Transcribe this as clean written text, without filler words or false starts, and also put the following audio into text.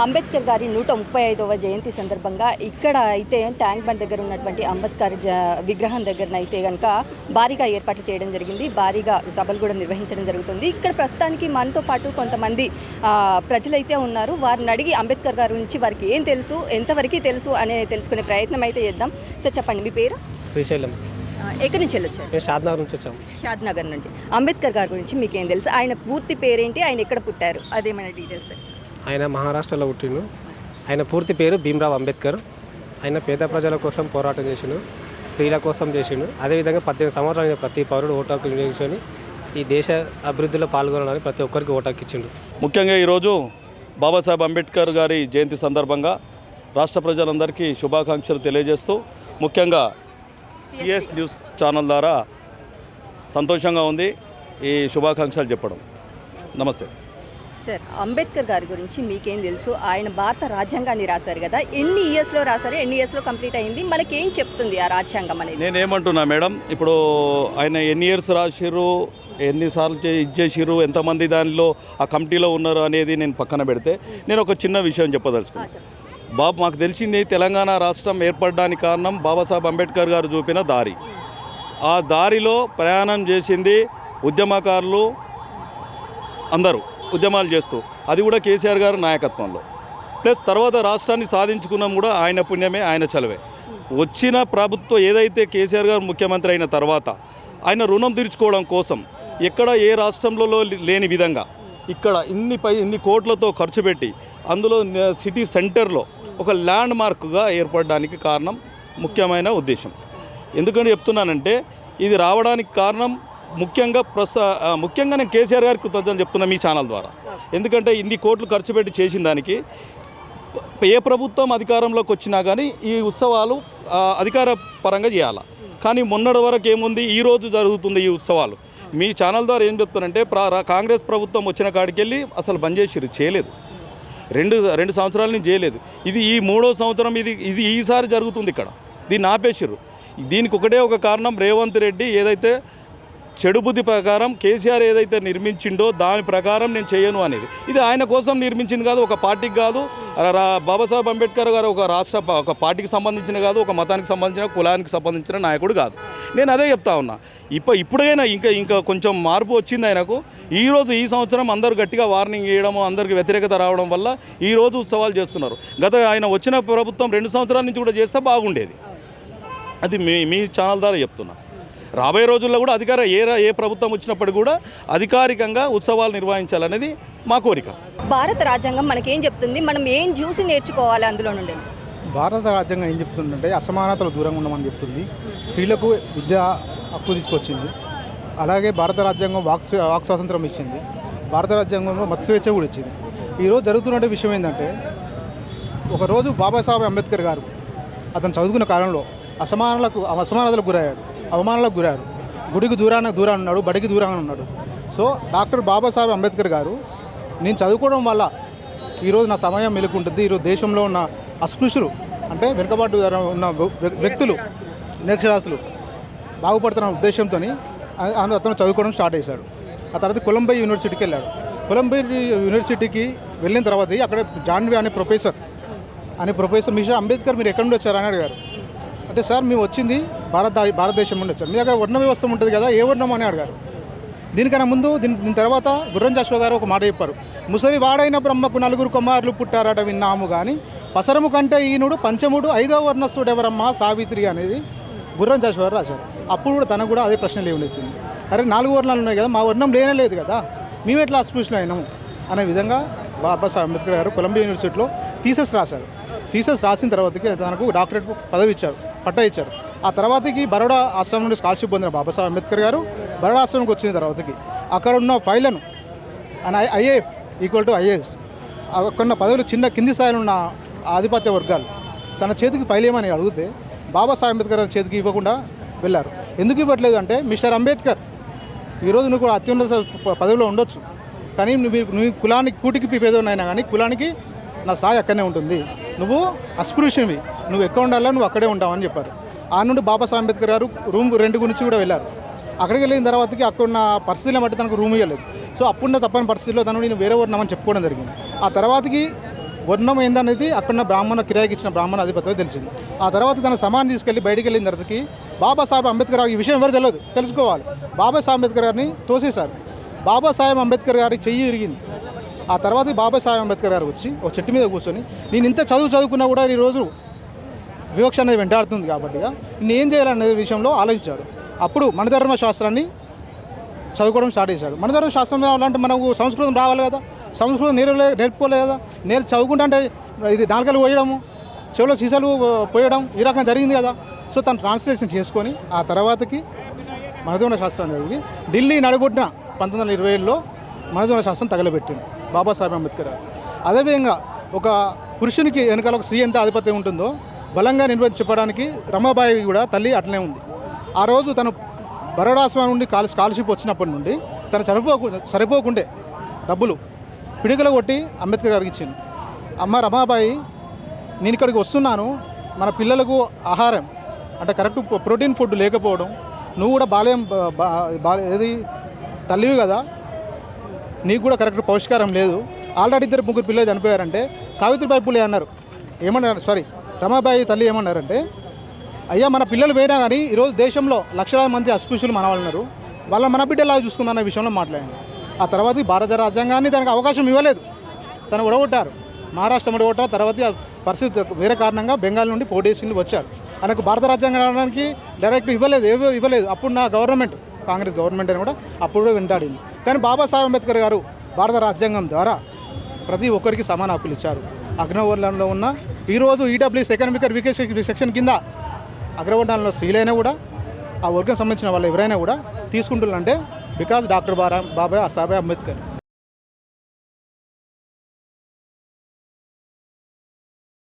అంబేద్కర్ గారి 135వ జయంతి సందర్భంగా ఇక్కడ అయితే ట్యాంక్ బండ్ దగ్గర ఉన్నటువంటి అంబేద్కర్ విగ్రహం దగ్గర అయితే కనుక భారీగా ఏర్పాట్లు చేయడం జరిగింది. భారీగా సభలు కూడా నిర్వహించడం జరుగుతుంది. ఇక్కడ ప్రస్తుతానికి మనతో పాటు కొంతమంది ప్రజలైతే ఉన్నారు. వారిని అడిగి అంబేద్కర్ గారి గురించి వారికి ఏం తెలుసు, ఎంతవరకు తెలుసు అనే తెలుసుకునే ప్రయత్నం అయితే చేద్దాం. సార్ చెప్పండి, మీ పేరు? శ్రీశైలం. ఎక్కడి నుంచి వెళ్ళొచ్చారు? షాద్నగర్ నుంచి వచ్చాము. షాద్నగర్ నుంచి. అంబేద్కర్ గారి గురించి మీకేం తెలుసు? ఆయన పూర్తి పేరేంటి, ఆయన ఎక్కడ పుట్టారు, అదేమైనా డీటెయిల్స్ తెలుసు? ఆయన మహారాష్ట్రలో పుట్టిండు. ఆయన పూర్తి పేరు భీమ్రావ్ అంబేద్కర్. ఆయన పేద ప్రజల కోసం పోరాటం చేసిండు, స్త్రీల కోసం చేసిండు. అదేవిధంగా 18 సంవత్సరాలు ప్రతి పౌరుడు ఓటు హక్కు వినియోగించుకొని ఈ దేశ అభివృద్ధిలో పాల్గొనాలని ప్రతి ఒక్కరికి ఓటు హక్కు ఇచ్చిండు. ముఖ్యంగా ఈరోజు బాబాసాహెబ్ అంబేద్కర్ గారి జయంతి సందర్భంగా రాష్ట్ర ప్రజలందరికీ శుభాకాంక్షలు తెలియజేస్తూ ముఖ్యంగా టీఎస్ న్యూస్ ఛానల్ ద్వారా సంతోషంగా ఉంది ఈ శుభాకాంక్షలు చెప్పడం. నమస్తే సార్, అంబేద్కర్ గారి గురించి మీకేం తెలుసు? ఆయన భారత రాజ్యాంగాన్ని రాశారు కదా, ఎన్ని ఇయర్స్లో రాశారు, ఎన్ని ఇయర్స్లో కంప్లీట్ అయింది, మనకి ఏం చెప్తుంది ఆ రాజ్యాంగం అనేది? నేనేమంటున్నా మేడం, ఇప్పుడు ఆయన ఎన్ని ఇయర్స్ రాసిర్రు, ఎన్నిసార్లు ఇచ్చేసిర్రు, ఎంతమంది దానిలో ఆ కమిటీలో ఉన్నారు అనేది నేను పక్కన పెడితే నేను ఒక చిన్న విషయం చెప్పదలుచుకున్నాను. మాకు తెలిసింది తెలంగాణ రాష్ట్రం ఏర్పడడానికి కారణం బాబాసాహెబ్ అంబేద్కర్ గారు చూపిన దారి. ఆ దారిలో ప్రయాణం చేసింది ఉద్యమకారులు అందరూ ఉద్యమాలు చేస్తూ, అది కూడా కేసీఆర్ గారి నాయకత్వంలో. ప్లస్ తర్వాత రాష్ట్రాన్ని సాధించుకున్నాం కూడా ఆయన పుణ్యమే, ఆయన చలవే. వచ్చిన ప్రభుత్వం ఏదైతే కేసీఆర్ గారు ముఖ్యమంత్రి అయిన తర్వాత ఆయన రుణం తీర్చుకోవడం కోసం ఎక్కడ ఏ రాష్ట్రంలో లేని విధంగా ఇక్కడ ఇన్ని కోట్లతో ఖర్చు పెట్టి అందులో సిటీ సెంటర్లో ఒక ల్యాండ్ మార్క్గా ఏర్పడడానికి కారణం ముఖ్యమైన ఉద్దేశం. ఎందుకని చెప్తున్నానంటే ఇది రావడానికి కారణం ముఖ్యంగా నేను కేసీఆర్ గారికి కృతజ్ఞతలు చెప్తున్నా మీ ఛానల్ ద్వారా. ఎందుకంటే ఇన్ని కోట్లు ఖర్చు పెట్టి చేసిన దానికి ఏ ప్రభుత్వం అధికారంలోకి వచ్చినా కానీ ఈ ఉత్సవాలు అధికార పరంగా చేయాలి. కానీ మొన్నటి వరకు ఏముంది, ఈరోజు జరుగుతుంది ఈ ఉత్సవాలు. మీ ఛానల్ ద్వారా ఏం చెప్తానంటే కాంగ్రెస్ ప్రభుత్వం వచ్చిన కాడికి వెళ్ళి అసలు బంద్ చేసిరు, చేయలేదు. రెండు సంవత్సరాల నుంచి చేయలేదు. ఇది ఈ 3వ సంవత్సరం ఇది ఈసారి జరుగుతుంది. ఇక్కడ దీన్ని ఆపేసిర్రు. దీనికి ఒకటే ఒక కారణం, రేవంత్ రెడ్డి ఏదైతే చెడు బుద్ధి ప్రకారం కేసీఆర్ ఏదైతే నిర్మించిండో దాని ప్రకారం నేను చేయను అనేది. ఇది ఆయన కోసం నిర్మించింది కాదు, ఒక పార్టీకి కాదు. బాబాసాహెబ్ అంబేద్కర్ గారు ఒక పార్టీకి సంబంధించిన కాదు, ఒక మతానికి సంబంధించిన, కులానికి సంబంధించిన నాయకుడు కాదు. నేను అదే చెప్తా ఉన్నా. ఇప్పుడైనా ఇంకా కొంచెం మార్పు వచ్చింది ఆయనకు. ఈరోజు ఈ సంవత్సరం అందరూ గట్టిగా వార్నింగ్ చేయడము, అందరికి వ్యతిరేకత రావడం వల్ల ఈరోజు ఉత్సవాలు చేస్తున్నారు. ఆయన వచ్చిన ప్రభుత్వం 2 సంవత్సరాల నుంచి కూడా చేస్తే బాగుండేది. అది మీ ఛానల్ ద్వారా చెప్తున్నా. రాబోయే రోజుల్లో కూడా ఏ ప్రభుత్వం వచ్చినప్పుడు కూడా అధికారికంగా ఉత్సవాలు నిర్వహించాలనేది మా కోరిక. భారత రాజ్యాంగం మనకేం చెప్తుంది, మనం ఏం చూసి నేర్చుకోవాలి అందులో నుండి? భారత రాజ్యాంగం ఏం చెప్తుందంటే అసమానతలు దూరంగా ఉండమని చెప్తుంది. స్త్రీలకు విద్యా హక్కు తీసుకొచ్చింది. అలాగే భారత రాజ్యాంగం వాక్ స్వాతంత్రం ఇచ్చింది. భారత రాజ్యాంగంలో మత స్వేచ్ఛ కూడా ఇచ్చింది. ఈరోజు జరుగుతున్న విషయం ఏంటంటే, ఒకరోజు బాబాసాహెబ్ అంబేద్కర్ గారు అతను చదువుకున్న కాలంలో అసమానతలకు గురయ్యాడు, అవమానాలకు గురయ్యారు. గుడికి దూరాన ఉన్నాడు, బడికి దూరంగా ఉన్నాడు. సో డాక్టర్ బాబాసాహెబ్ అంబేద్కర్ గారు, నేను చదువుకోవడం వల్ల ఈరోజు నా సమయం మెలుకుంటుంది, ఈరోజు దేశంలో ఉన్న అస్పృశ్యులు అంటే వెనుకబాటు ఉన్న వ్యక్తులు, నిరక్షరాస్తులు బాగుపడుతున్న ఉద్దేశంతో అతను చదువుకోవడం స్టార్ట్ చేశాడు. ఆ తర్వాత కొలంబియా యూనివర్సిటీకి వెళ్ళాడు. కొలంబియా యూనివర్సిటీకి వెళ్ళిన తర్వాత అక్కడ జాన్వి అనే ప్రొఫెసర్ మిస్టర్ అంబేద్కర్ మీరు ఎక్కడి నుండి వచ్చారని అడిగారు. అంటే సార్ మేము వచ్చింది భారతదేశం నుండి వచ్చారు. మీ దగ్గర వర్ణ వ్యవస్థ ఉంటుంది కదా, ఏ వర్ణం అని అడిగారు. దీనికన్నా ముందు దీని తర్వాత గుర్రం జాషువా గారు ఒక మాట చెప్పారు. ముసలి వాడైన బ్రహ్మకు 4 కుమారులు పుట్టారట విన్నాము కానీ పసరము కంటే ఈనుడు పంచముడు 5వ వర్ణస్థుడు ఎవరమ్మా సావిత్రి అనేది గుర్రం జాషువా గారు రాశారు. అప్పుడు కూడా తనకు కూడా అదే ప్రశ్న లేవనెత్తింది. అరే 4 వర్ణాలు ఉన్నాయి కదా, మా వర్ణం లేనేలేదు కదా, మేము ఎట్లా అస్పృశ్యులు అయినాము అనే విధంగా బాబాసాహెబ్ అంబేద్కర్ గారు కొలంబియా యూనివర్సిటీలో థీసెస్ రాశారు. థీసెస్ రాసిన తర్వాతకి తనకు డాక్టరేట్ పదవి ఇచ్చారు, పట్టా ఇచ్చారు. ఆ తర్వాతకి బరోడా ఆశ్రమం నుండి స్కాలర్షిప్ పొందిన బాబాసాహెబ్ అంబేద్కర్ గారు బరోడా ఆశ్రమంకి వచ్చిన తర్వాతకి అక్కడ ఉన్న ఫైళ్లను IAF = IAS అక్కడ ఉన్న పదవులు కింది స్థాయిలో ఉన్న ఆధిపత్య వర్గాలు తన చేతికి ఫైల్ ఏమని అడిగితే బాబాసాహెబ్ అంబేద్కర్ గారి చేతికి ఇవ్వకుండా వెళ్ళారు. ఎందుకు ఇవ్వట్లేదు అంటే, మిస్టర్ అంబేద్కర్ ఈరోజు నువ్వు కూడా అత్యున్నత పదవిలో ఉండొచ్చు, కానీ నువ్వు కులానికి కూటికి పేదోనైనా కానీ కులానికి నా స్థాయి అక్కడనే ఉంటుంది, నువ్వు అస్పృశ్యవి, నువ్వు ఎక్కడ ఉండాలో నువ్వు అక్కడే ఉంటావని చెప్పారు. ఆ నుండి బాబాసాహెబ్ అంబేద్కర్ గారు రూమ్ రెంట్ గురించి కూడా వెళ్ళారు. అక్కడికి వెళ్ళిన తర్వాతకి అక్కడ ఉన్న పరిస్థితులను బట్టి తనకు రూమ్ ఇవ్వలేదు. సో అప్పుడున్న తప్పని పరిస్థితుల్లో తను నేను వేరే ఉన్నామని చెప్పుకోవడం జరిగింది. ఆ తర్వాతకి వర్ణం ఏందనేది అక్కడ బ్రాహ్మణ కిరాయికి ఇచ్చిన బ్రాహ్మణ అధిపతి తెలిసింది. ఆ తర్వాత తన సమాన్ని తీసుకెళ్ళి బయటికి వెళ్ళిన తర్వాతకి బాబాసాహెబ్ అంబేద్కర్ గారు ఈ విషయం ఎవరు తెలియదు, తెలుసుకోవాలి. బాబాసాహెబ్ అంబేద్కర్ గారిని తోసేశారు. బాబాసాహెబ్ అంబేద్కర్ గారి చెయ్యి ఇరిగింది. ఆ తర్వాత బాబాసాహెబ్ అంబేద్కర్ గారు వచ్చి ఒక చెట్టు మీద కూర్చొని నేను ఇంత చదువుకున్నా కూడా ఈరోజు వివక్ష అనేది వెంటాడుతుంది కాబట్టి నేను ఏం చేయాలనే విషయంలో ఆలోచించాడు. అప్పుడు మనధర్మ శాస్త్రాన్ని చదువుకోవడం స్టార్ట్ చేశాడు. మనధర్మ శాస్త్రం రావాలంటే మనకు సంస్కృతం రావాలి కదా, సంస్కృతం నేర్పుకోలేదు కదా. చదువుకుంటా అంటే ఇది నాలుకలు పోయడము, చెవులో సీసాలు పోయడం ఈ రకం జరిగింది కదా. సో తను ట్రాన్స్లేషన్ చేసుకొని ఆ తర్వాతకి మనధర్మ శాస్త్రం చదివి ఢిల్లీ నడిబొట్టిన 1920లో మనధర్మ శాస్త్రం తగలబెట్టింది బాబాసాహెబ్ అంబేద్కర్ గారు. అదేవిధంగా ఒక పురుషునికి వెనకాల ఒక స్త్రీ ఎంత ఆధిపత్యం ఉంటుందో బలంగా నిర్వహించడానికి రమాబాయి కూడా తల్లి అట్లనే ఉంది. ఆ రోజు తను బరోడా నుండి స్కాలర్షిప్ వచ్చినప్పటి నుండి తను సరిపోకుండే డబ్బులు పిడికలు కొట్టి అంబేద్కర్ గారికి ఇచ్చింది. అమ్మ రమాబాయి, నేను ఇక్కడికి వస్తున్నాను, మన పిల్లలకు ఆహారం అంటే కరెక్ట్ ప్రోటీన్ ఫుడ్ లేకపోవడం, నువ్వు కూడా ఏది తల్లివి కదా, నీకు కూడా కరెక్ట్ పౌష్టికారం లేదు, ఆల్రెడీ 2-3 పిల్లలు చనిపోయారంటే సావిత్రిబాయి పూలే అన్నారు. రమాబాయి తల్లి ఏమన్నారంటే, అయ్యా మన పిల్లలు పోయినా కానీ ఈరోజు దేశంలో లక్షలాది మంది అస్పృశ్యులు మన వాళ్ళు ఉన్నారు, మన బిడ్డలాగా చూసుకుందన్న విషయంలో మాట్లాడాను. ఆ తర్వాత భారత రాజ్యాంగాన్ని దానికి అవకాశం ఇవ్వలేదు, తను ఓడగొట్టారు, మహారాష్ట్ర ఓడగొట్టారు. తర్వాత పరిస్థితి వేరే కారణంగా బెంగాల్ నుండి పోటీసింది వచ్చారు. ఆయనకు భారత రాజ్యాంగం రావడానికి డైరెక్ట్ ఇవ్వలేదు. అప్పుడు నా గవర్నమెంట్ కాంగ్రెస్ గవర్నమెంట్ అని కూడా అప్పుడు వెంటాడింది. కానీ బాబాసాహెబ్ అంబేద్కర్ గారు భారత రాజ్యాంగం ద్వారా ప్రతి ఒక్కరికి సమాన హక్కులు ఇచ్చారు. అగ్రవర్ణంలో ఉన్న ఈరోజు ఈడబ్ల్యూఎస్ ఎకనామిక్ వీకెస్ట్ సెక్షన్ కింద అగ్రవర్ణాలలో స్త్రీలైనా కూడా ఆ వర్గం సంబంధించిన వాళ్ళు ఎవరైనా కూడా తీసుకుంటున్నారంటే బికాజ్ డాక్టర్ బాబాసాహెబ్ అంబేద్కర్.